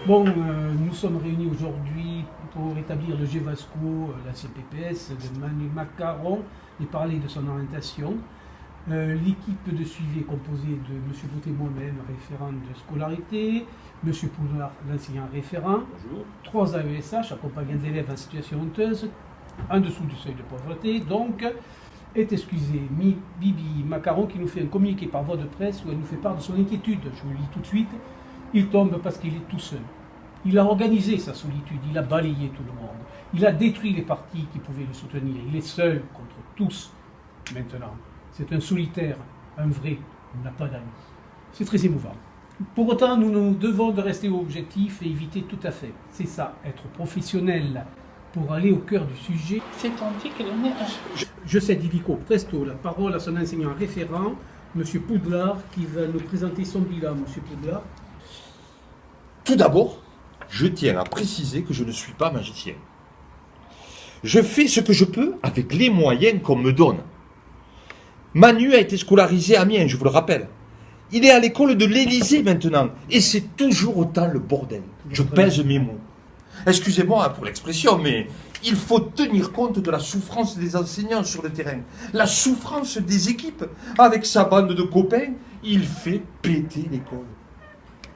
Bon, nous sommes réunis aujourd'hui pour établir le GEVASCO, la CPPS de Manu Macaron et parler de son orientation. L'équipe de suivi est composée de M. Boutet, moi-même, référent de scolarité, M. Poulard, l'enseignant référent, bonjour, 3 AESH accompagnant d'élèves en situation honteuse, en dessous du seuil de pauvreté, donc est excusé Bibi Macaron qui nous fait un communiqué par voie de presse où elle nous fait part de son inquiétude. Je vous le lis tout de suite. Il tombe parce qu'il est tout seul. Il a organisé sa solitude, il a balayé tout le monde. Il a détruit les partis qui pouvaient le soutenir. Il est seul contre tous maintenant. C'est un solitaire, un vrai, il n'a pas d'amis. C'est très émouvant. Pour autant, nous devons de rester objectifs et éviter tout à fait. C'est ça, être professionnel pour aller au cœur du sujet. C'est ton dit que l'on est... Je cède illico presto la parole à son enseignant référent, M. Poudlard, qui va nous présenter son bilan. M. Poudlard. Tout d'abord, je tiens à préciser que je ne suis pas magicien. Je fais ce que je peux avec les moyens qu'on me donne. Manu a été scolarisé à Amiens, je vous le rappelle. Il est à l'école de l'Élysée maintenant, et c'est toujours autant le bordel. Je pèse mes mots. Excusez-moi pour l'expression, mais il faut tenir compte de la souffrance des enseignants sur le terrain, la souffrance des équipes. Avec sa bande de copains, il fait péter l'école.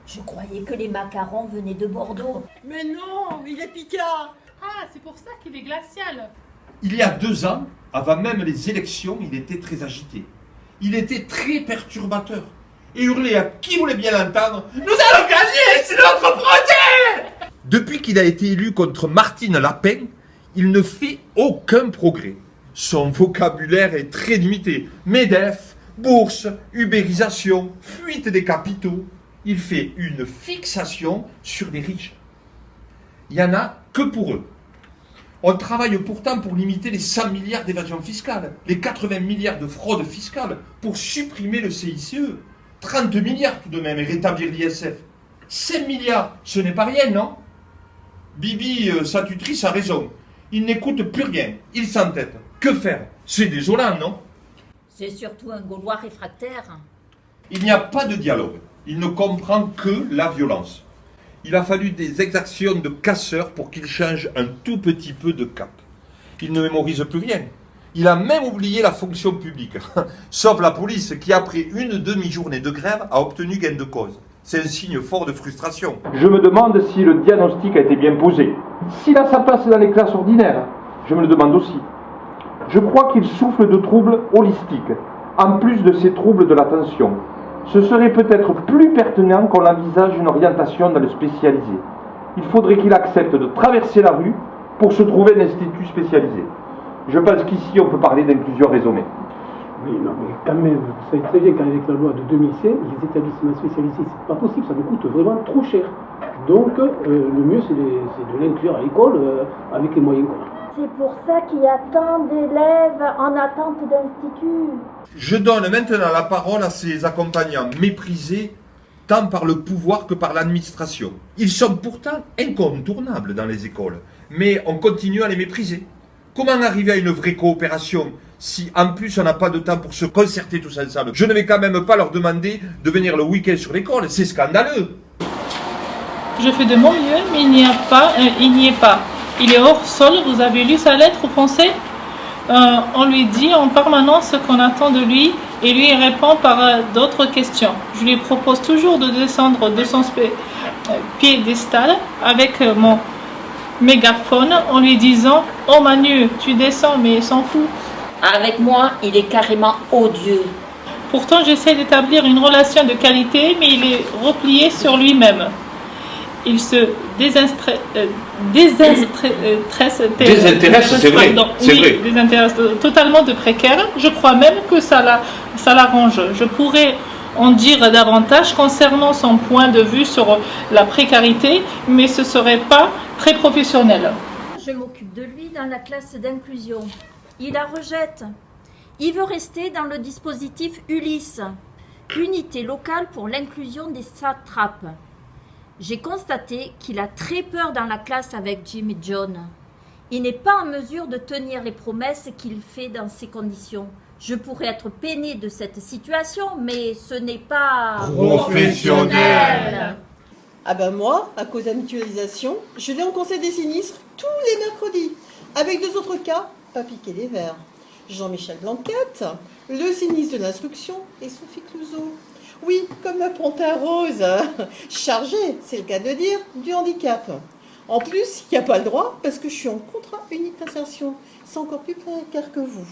Je croyais que les macarons venaient de Bordeaux. Mais non, il est picard. Ah, c'est pour ça qu'il est glacial. Il y a 2 ans, avant même les élections, il était très agité. Il était très perturbateur. Et hurlait à qui voulait bien l'entendre « Nous allons gagner, c'est notre projet !» Depuis qu'il a été élu contre Martine Lapin, il ne fait aucun progrès. Son vocabulaire est très limité. MEDEF, bourse, ubérisation, fuite des capitaux. Il fait une fixation sur les riches. Il n'y en a que pour eux. On travaille pourtant pour limiter les 100 milliards d'évasion fiscale, les 80 milliards de fraude fiscale, pour supprimer le CICE. 30 milliards tout de même et rétablir l'ISF. 5 milliards, ce n'est pas rien, non? Bibi, sa tutrice, a raison. Il n'écoute plus rien. Il s'entête. Que faire? C'est désolant, non? C'est surtout un Gaulois réfractaire. Il n'y a pas de dialogue. Il ne comprend que la violence. Il a fallu des exactions de casseurs pour qu'il change un tout petit peu de cap. Il ne mémorise plus rien. Il a même oublié la fonction publique, sauf la police qui, après une demi-journée de grève, a obtenu gain de cause. C'est un signe fort de frustration. Je me demande si le diagnostic a été bien posé. S'il a sa place dans les classes ordinaires, je me le demande aussi. Je crois qu'il souffre de troubles holistiques, en plus de ces troubles de l'attention. Ce serait peut-être plus pertinent qu'on envisage une orientation dans le spécialisé. Il faudrait qu'il accepte de traverser la rue pour se trouver un institut spécialisé. Je pense qu'ici, on peut parler d'inclusion raisonnée. Oui, non, mais quand même, vous savez très bien qu'avec la loi de 2005, les établissements spécialisés, c'est pas possible, ça nous coûte vraiment trop cher. Donc, le mieux, c'est de l'inclure à l'école avec les moyens qu'on a. C'est pour ça qu'il y a tant d'élèves en attente d'institut. Je donne maintenant la parole à ces accompagnants méprisés tant par le pouvoir que par l'administration. Ils sont pourtant incontournables dans les écoles, mais on continue à les mépriser. Comment arriver à une vraie coopération si en plus on n'a pas de temps pour se concerter tous ensemble? Je ne vais quand même pas leur demander de venir le week-end sur l'école, c'est scandaleux. Je fais de mon mieux, mais il n'y est pas. Il est hors sol, vous avez lu sa lettre au français? On lui dit en permanence ce qu'on attend de lui et lui il répond par d'autres questions. Je lui propose toujours de descendre de son piédestal avec mon mégaphone en lui disant « Oh Manu, tu descends mais il s'en fout ». Avec moi, il est carrément odieux. Pourtant, j'essaie d'établir une relation de qualité, mais il est replié sur lui-même. Il se désintéresse, c'est vrai, c'est vrai. Désintéresse totalement de précaire. Je crois même que ça l'arrange. Je pourrais en dire davantage concernant son point de vue sur la précarité, mais ce ne serait pas très professionnel. Je m'occupe de lui dans la classe d'inclusion. Il la rejette. Il veut rester dans le dispositif Ulysse, unité locale pour l'inclusion des satrapes. J'ai constaté qu'il a très peur dans la classe avec Jim et John. Il n'est pas en mesure de tenir les promesses qu'il fait dans ces conditions. Je pourrais être peiné de cette situation, mais ce n'est pas professionnel. Ah ben moi, à cause de la mutualisation, je vais en conseil des sinistres tous les mercredis, avec 2 autres cas, pas piquer les verres. Jean-Michel Blanquette, le sinistre de l'instruction, et Sophie Clouseau. Oui, comme la panthère rose, chargée, c'est le cas de dire, du handicap. En plus, il n'y a pas le droit parce que je suis en contrat unique d'insertion. C'est encore plus précaire que vous.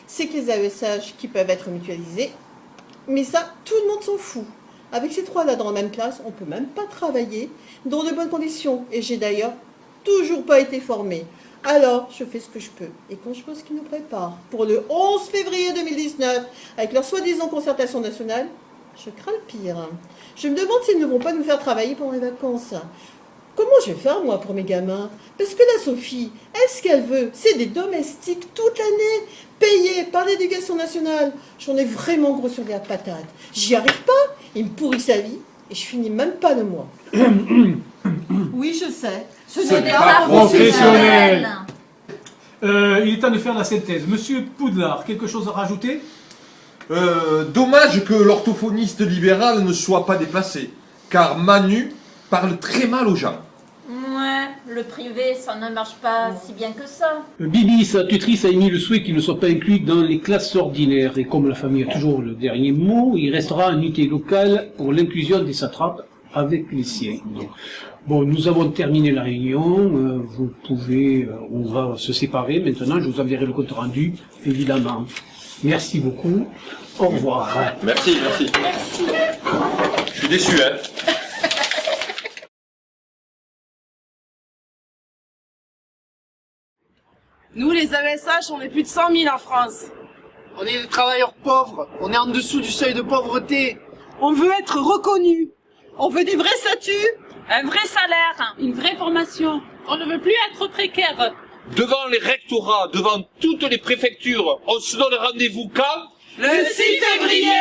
C'est que les AESH qui peuvent être mutualisés, mais ça, tout le monde s'en fout. Avec ces 3-là dans la même classe, on ne peut même pas travailler dans de bonnes conditions. Et j'ai d'ailleurs toujours pas été formée. Alors, je fais ce que je peux. Et quand je vois ce qu'ils nous préparent pour le 11 février 2019, avec leur soi-disant concertation nationale, je crains le pire. Je me demande s'ils ne vont pas nous faire travailler pendant les vacances. Comment je vais faire, moi, pour mes gamins? Parce que la Sophie, est-ce qu'elle veut? C'est des domestiques toute l'année, payés par l'éducation nationale. J'en ai vraiment gros sur la patate. J'y arrive pas, il me pourrit sa vie, et je finis même pas le mois. Oui, je sais. Ce n'est pas professionnel. Il est temps de faire la synthèse. Monsieur Poudlard, quelque chose à rajouter? Dommage que l'orthophoniste libéral ne soit pas déplacé, car Manu parle très mal aux gens. Ouais, le privé, ça ne marche pas si bien que ça. Bibi, sa tutrice, a émis le souhait qu'il ne soit pas inclus dans les classes ordinaires. Et comme la famille a toujours le dernier mot, il restera une unité locale pour l'inclusion des satrapes avec les siens. Bon, nous avons terminé la réunion. Vous pouvez, on va se séparer maintenant. Je vous enverrai le compte rendu, évidemment. Merci beaucoup. Au revoir. Merci. Je suis déçu, hein. Nous, les AESH, on est plus de 100 000 en France. On est des travailleurs pauvres, on est en dessous du seuil de pauvreté. On veut être reconnus. On veut des vrais statuts. Un vrai salaire, une vraie formation. On ne veut plus être précaire. Devant les rectorats, devant toutes les préfectures, on se donne rendez-vous quand? Le 6 février.